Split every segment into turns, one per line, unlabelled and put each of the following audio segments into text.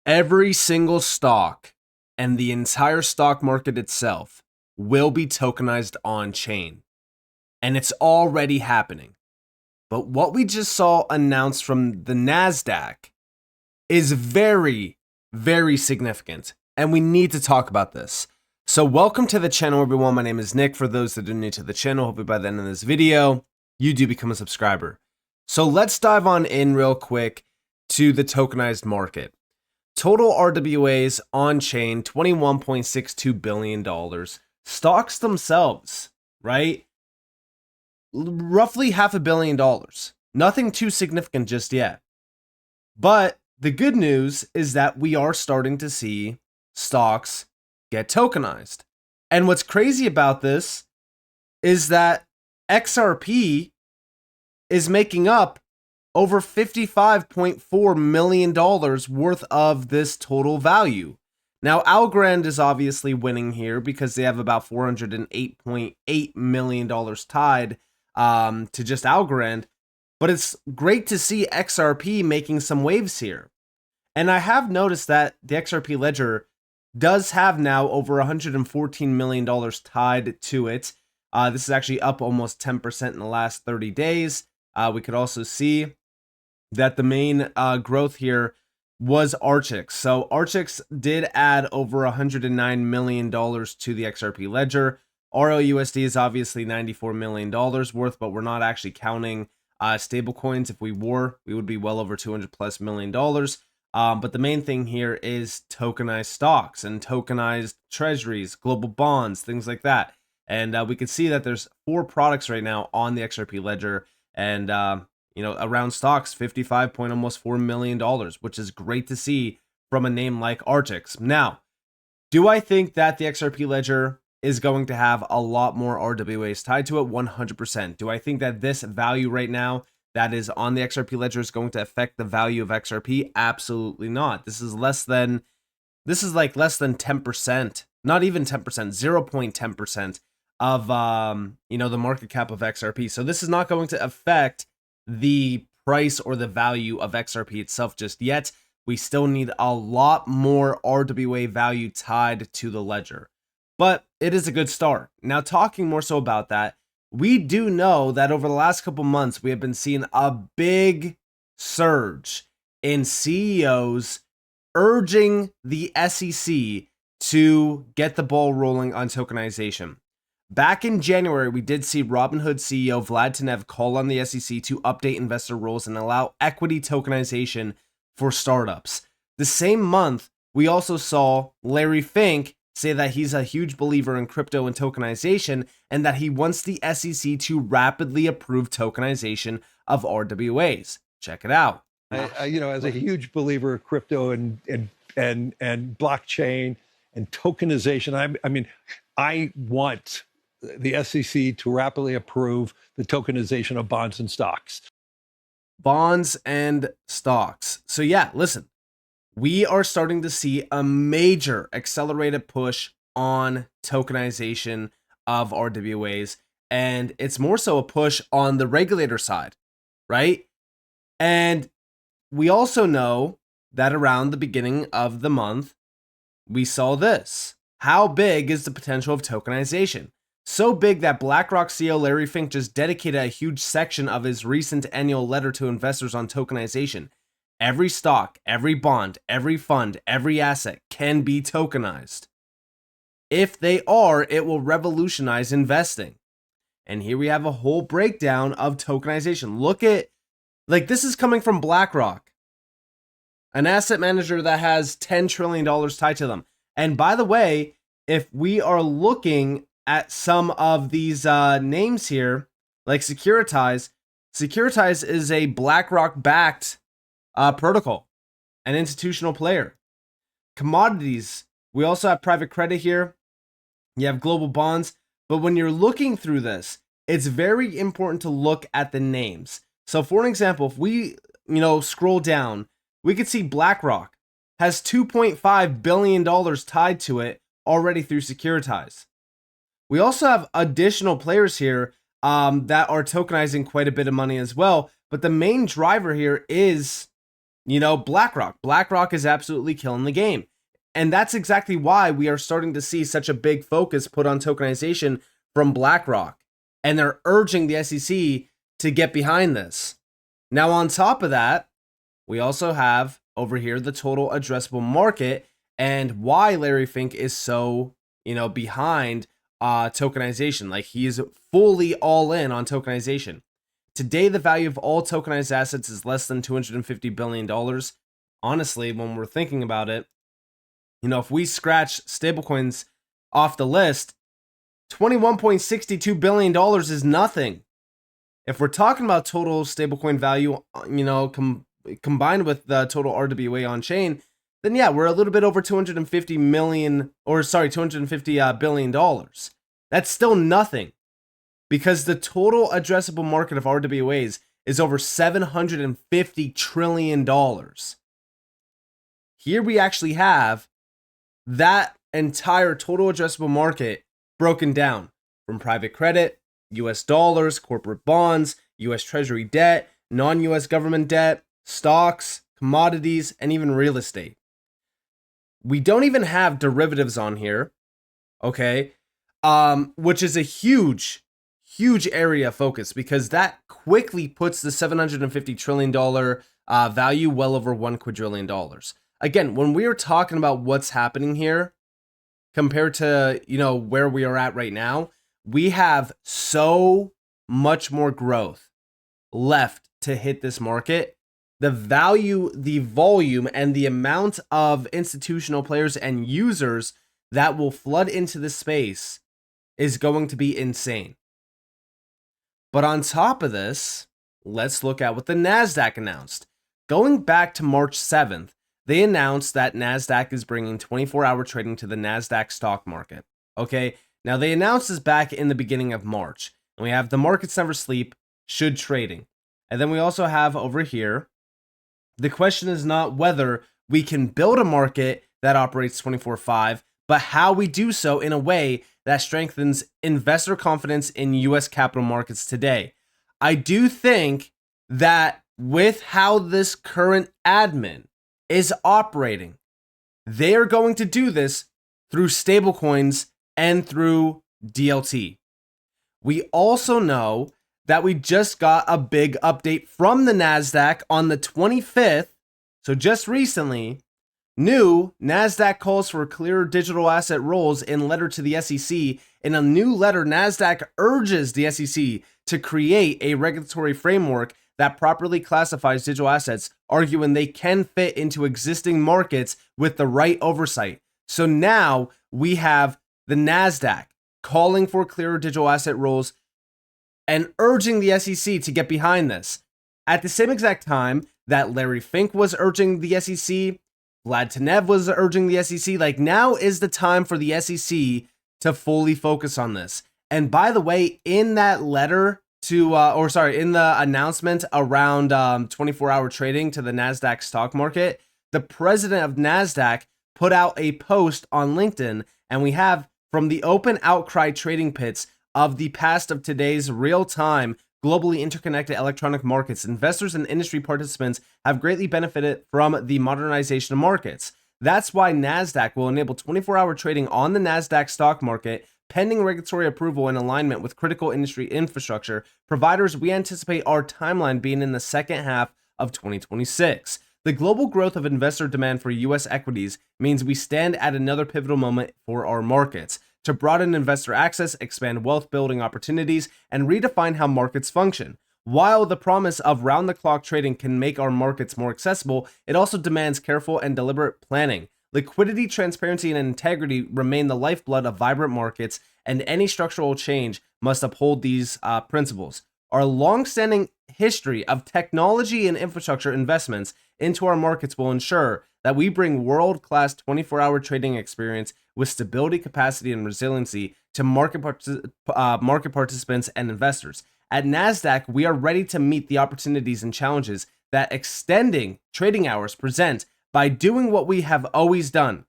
Every single stock and the entire stock market itself will be tokenized on chain. And it's already happening. But what we just saw announced from the NASDAQ is very, very significant. And we need to talk about this. So welcome to the channel, everyone. My name is Nick. For those that are new to the channel, hopefully by the end of this video, you do become a subscriber. So let's dive on in real quick to the tokenized market. Total RWAs on chain, $21.62 billion. Stocks themselves, right? Roughly $500 million. Nothing too significant just yet. But the good news is that we are starting to see stocks get tokenized. And what's crazy about this is that XRP is making up over $55.4 million worth of this total value. Now, Algorand is obviously winning here because they have about $408.8 million tied to just Algorand. But it's great to see XRP making some waves here. And I have noticed that the XRP ledger does have now over $114 million tied to it. This is actually up almost 10% in the last 30 days. We could also see that the main growth here was Archix. So Archix did add over $109 million to the XRP ledger. RLUSD is obviously $94 million worth, but we're not actually counting stablecoins. If we were, we would be well over $200+ million. But the main thing here is tokenized stocks and tokenized treasuries, global bonds, things like that. And we can see that there's 4 products right now on the XRP ledger, and around stocks, $55.4 million, which is great to see from a name like Archix. Now, do I think that the XRP ledger is going to have a lot more RWAs tied to it? 100%. Do I think that this value right now that is on the XRP ledger is going to affect the value of XRP? Absolutely not. This is less than 10%, not even 10%, 0.10% of the market cap of XRP. So this is not going to affect the price or the value of XRP itself just yet. We still need a lot more RWA value tied to the ledger, but it is a good start. Now, talking more so about that, we do know that over the last couple months, we have been seeing a big surge in CEOs urging the SEC to get the ball rolling on tokenization. Back in January, we did see Robinhood CEO Vlad Tenev call on the SEC to update investor rules and allow equity tokenization for startups. The same month, we also saw Larry Fink say that he's a huge believer in crypto and tokenization, and that he wants the SEC to rapidly approve tokenization of RWAs. Check it out.
As a huge believer of crypto and blockchain and tokenization, I want the SEC to rapidly approve the tokenization of bonds and stocks.
Bonds and stocks. So yeah, listen, we are starting to see a major accelerated push on tokenization of RWAs, and it's more so a push on the regulator side, right? And we also know that around the beginning of the month, we saw this. How big is the potential of tokenization? So big that BlackRock CEO Larry Fink just dedicated a huge section of his recent annual letter to investors on tokenization. Every stock, every bond, every fund, every asset can be tokenized. If they are, it will revolutionize investing. And here we have a whole breakdown of tokenization. Look at, this is coming from BlackRock, an asset manager that has $10 trillion tied to them. And by the way, if we are looking at some of these names here, like Securitize is a BlackRock-backed protocol, an institutional player. Commodities, we also have private credit here. You have global bonds. But when you're looking through this, it's very important to look at the names. So for an example, if we scroll down, we could see BlackRock has $2.5 billion tied to it already through Securitize. We also have additional players here that are tokenizing quite a bit of money as well. But the main driver here is BlackRock. BlackRock is absolutely killing the game. And that's exactly why we are starting to see such a big focus put on tokenization from BlackRock. And they're urging the SEC to get behind this. Now, on top of that, we also have over here the total addressable market and why Larry Fink is so, behind tokenization. Like, he is fully all in on tokenization. Today, the value of all tokenized assets is less than $250 billion. Honestly, when we're thinking about it, if we scratch stablecoins off the list, $21.62 billion is nothing. If we're talking about total stablecoin value, combined with the total RWA on chain, then yeah, we're a little bit over $250 billion. That's still nothing, because the total addressable market of RWAs is over $750 trillion. Here we actually have that entire total addressable market broken down from private credit, US dollars, corporate bonds, US Treasury debt, non-US government debt, stocks, commodities, and even real estate. We don't even have derivatives on here, okay? Which is a huge area of focus, because that quickly puts the $750 trillion value well over $1 quadrillion. Again, when we are talking about what's happening here compared to, where we are at right now, we have so much more growth left to hit this market. The value, the volume, and the amount of institutional players and users that will flood into this space is going to be insane. But on top of this, let's look at what the NASDAQ announced. Going back to March 7th, they announced that NASDAQ is bringing 24-hour trading to the NASDAQ stock market. Okay, now they announced this back in the beginning of March. And we have the markets never sleep, should trading. And then we also have over here, the question is not whether we can build a market that operates 24/5, but how we do so in a way that strengthens investor confidence in US capital markets today. I do think that with how this current admin is operating, they are going to do this through stablecoins and through DLT. We also know that we just got a big update from the NASDAQ on the 25th, so just recently. New NASDAQ calls for clearer digital asset rules in letter to the SEC. In a new letter, NASDAQ urges the SEC to create a regulatory framework that properly classifies digital assets, arguing they can fit into existing markets with the right oversight. So now we have the NASDAQ calling for clearer digital asset rules and urging the SEC to get behind this. At the same exact time that Larry Fink was urging the SEC, Vlad Tenev was urging the SEC, like, now is the time for the SEC to fully focus on this. And by the way, in that letter in the announcement around 24-hour trading to the NASDAQ stock market, the president of NASDAQ put out a post on LinkedIn, and we have from the open outcry trading pits of the past of today's real-time globally interconnected electronic markets, investors and industry participants have greatly benefited from the modernization of markets. That's why NASDAQ will enable 24-hour trading on the NASDAQ stock market, pending regulatory approval and alignment with critical industry infrastructure providers. We anticipate our timeline being in the second half of 2026. The global growth of investor demand for U.S. equities means we stand at another pivotal moment for our markets to broaden investor access, expand wealth building opportunities, and redefine how markets function. While the promise of round-the-clock trading can make our markets more accessible, it also demands careful and deliberate planning. Liquidity, transparency, and integrity remain the lifeblood of vibrant markets, and any structural change must uphold these principles. Our long-standing history of technology and infrastructure investments into our markets will ensure that we bring world-class 24-hour trading experience with stability, capacity, and resiliency to market participants and investors. At NASDAQ, we are ready to meet the opportunities and challenges that extending trading hours present by doing what we have always done,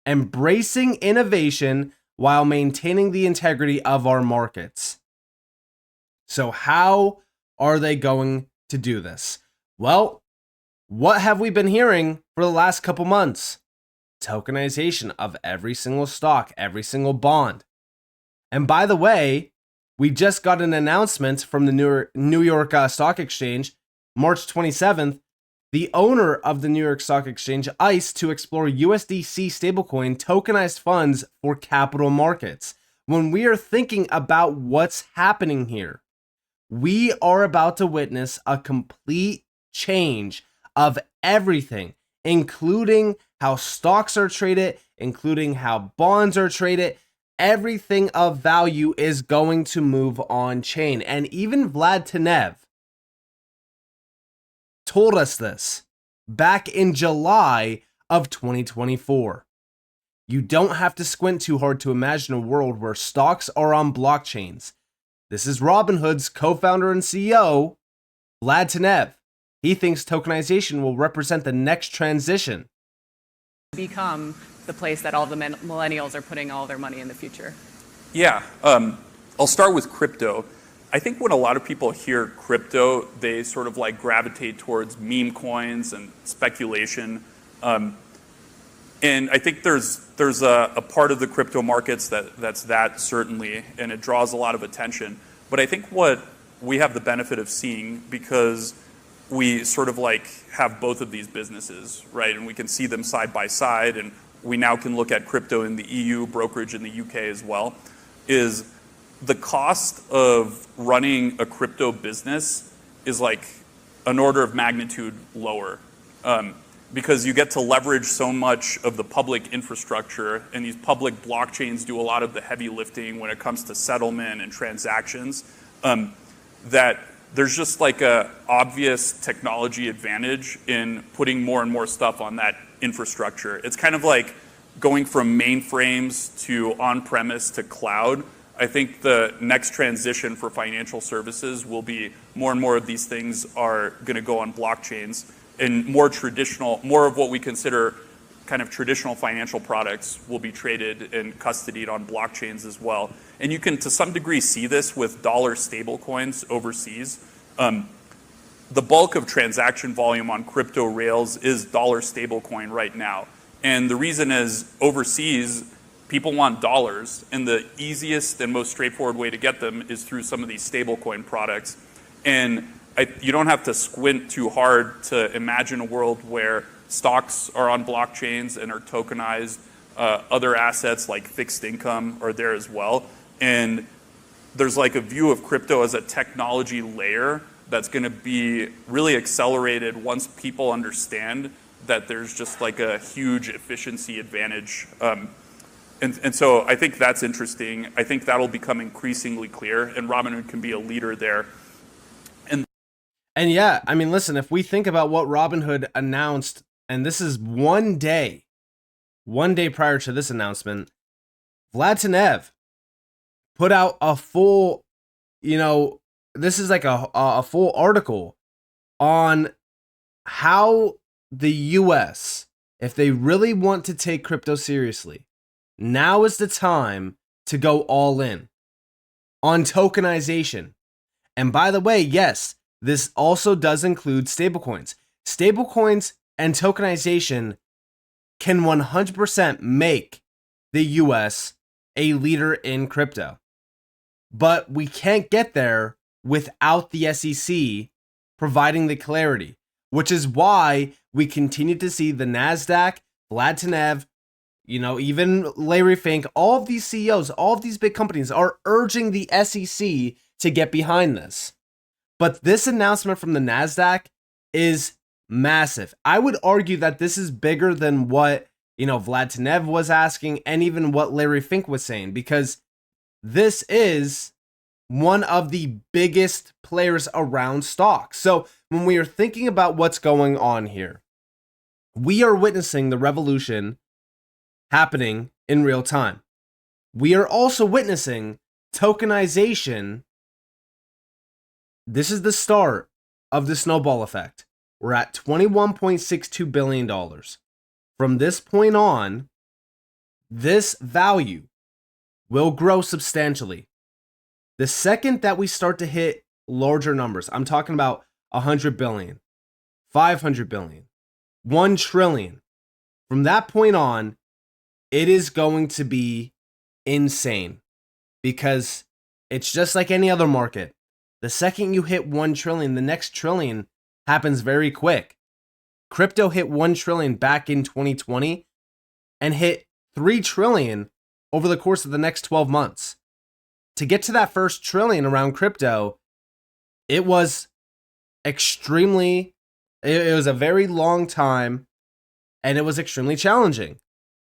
embracing innovation while maintaining the integrity of our markets. So how are they going to do this? Well, What have we been hearing for the last couple months? Tokenization of every single stock, every single bond. And by the way, we just got an announcement from the New York Stock Exchange, March 27th, the owner of the New York Stock Exchange, ICE, to explore USDC stablecoin tokenized funds for capital markets. When we are thinking about what's happening here, we are about to witness a complete change of everything, including how stocks are traded, including how bonds are traded. Everything of value is going to move on chain. And even Vlad Tenev told us this back in July of 2024. You don't have to squint too hard to imagine a world where stocks are on blockchains. This is Robinhood's co-founder and CEO, Vlad Tenev. He thinks tokenization will represent the next transition.
Become the place that all the millennials are putting all their money in the future.
Yeah, I'll start with crypto. I think when a lot of people hear crypto, they sort of like gravitate towards meme coins and speculation. And I think there's a part of the crypto markets that's certainly, and it draws a lot of attention. But I think what we have the benefit of seeing, because we sort of like have both of these businesses, right? And we can see them side by side, and we now can look at crypto in the EU, brokerage in the UK as well, is the cost of running a crypto business is like an order of magnitude lower. Because you get to leverage so much of the public infrastructure, and these public blockchains do a lot of the heavy lifting when it comes to settlement and transactions, that there's just like a obvious technology advantage in putting more and more stuff on that infrastructure. It's kind of like going from mainframes to on-premise to cloud. I think the next transition for financial services will be more and more of these things are going to go on blockchains, and more of what we consider kind of traditional financial products will be traded and custodied on blockchains as well. And you can, to some degree, see this with dollar stablecoins overseas. The bulk of transaction volume on crypto rails is dollar stablecoin right now. And the reason is overseas, people want dollars, and the easiest and most straightforward way to get them is through some of these stablecoin products. And you don't have to squint too hard to imagine a world where stocks are on blockchains and are tokenized. Other assets like fixed income are there as well. And there's like a view of crypto as a technology layer that's going to be really accelerated once people understand that there's just like a huge efficiency advantage. And so I think that's interesting. I think that'll become increasingly clear, and Robinhood can be a leader there.
And yeah, I mean, listen, if we think about what Robinhood announced, and this is one day prior to this announcement, Vlad Tenev put out a full, this is like a full article on how the US, if they really want to take crypto seriously, now is the time to go all in on tokenization. And by the way, yes, this also does include stablecoins. Stablecoins and tokenization can 100% make the US a leader in crypto. But we can't get there without the SEC providing the clarity, which is why we continue to see the NASDAQ, Vlad Tenev, even Larry Fink, all of these CEOs, all of these big companies are urging the SEC to get behind this. But this announcement from the NASDAQ is massive. I would argue that this is bigger than what, Vlad Tenev was asking, and even what Larry Fink was saying, because this is one of the biggest players around stocks. So when we are thinking about what's going on here, we are witnessing the revolution happening in real time. We are also witnessing tokenization. This is the start of the snowball effect. We're at $21.62 billion. From this point on, this value will grow substantially. The second that we start to hit larger numbers, I'm talking about 100 billion, 500 billion, 1 trillion. From that point on, it is going to be insane because it's just like any other market. The second you hit 1 trillion, the next trillion happens very quick. Crypto hit 1 trillion back in 2020 and hit 3 trillion over the course of the next 12 months. To get to that first trillion around crypto, it was extremely, it was a very long time and it was extremely challenging.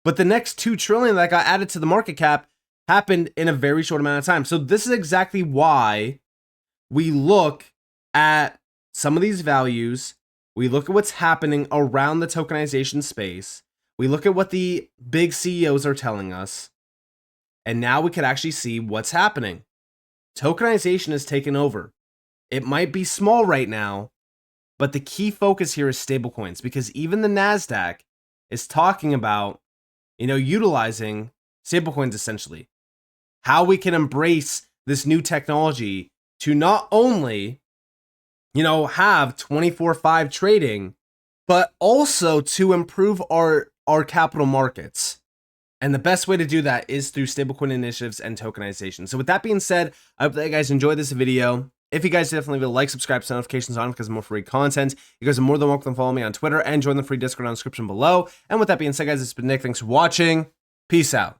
But the next 2 trillion that got added to the market cap happened in a very short amount of time. So this is exactly why we look at some of these values. We look at what's happening around the tokenization space. We look at what the big CEOs are telling us. And now we could actually see what's happening. Tokenization has taken over. It might be small right now, but the key focus here is stablecoins, because even the NASDAQ is talking about, utilizing stablecoins essentially. How we can embrace this new technology to not only, have 24/5 trading, but also to improve our capital markets. And the best way to do that is through stablecoin initiatives and tokenization. So with that being said, I hope that you guys enjoyed this video. If you guys definitely will like, subscribe, set notifications on because of more free content. You guys are more than welcome to follow me on Twitter and join the free Discord on the description below. And with that being said, guys, it's been Nick. Thanks for watching. Peace out.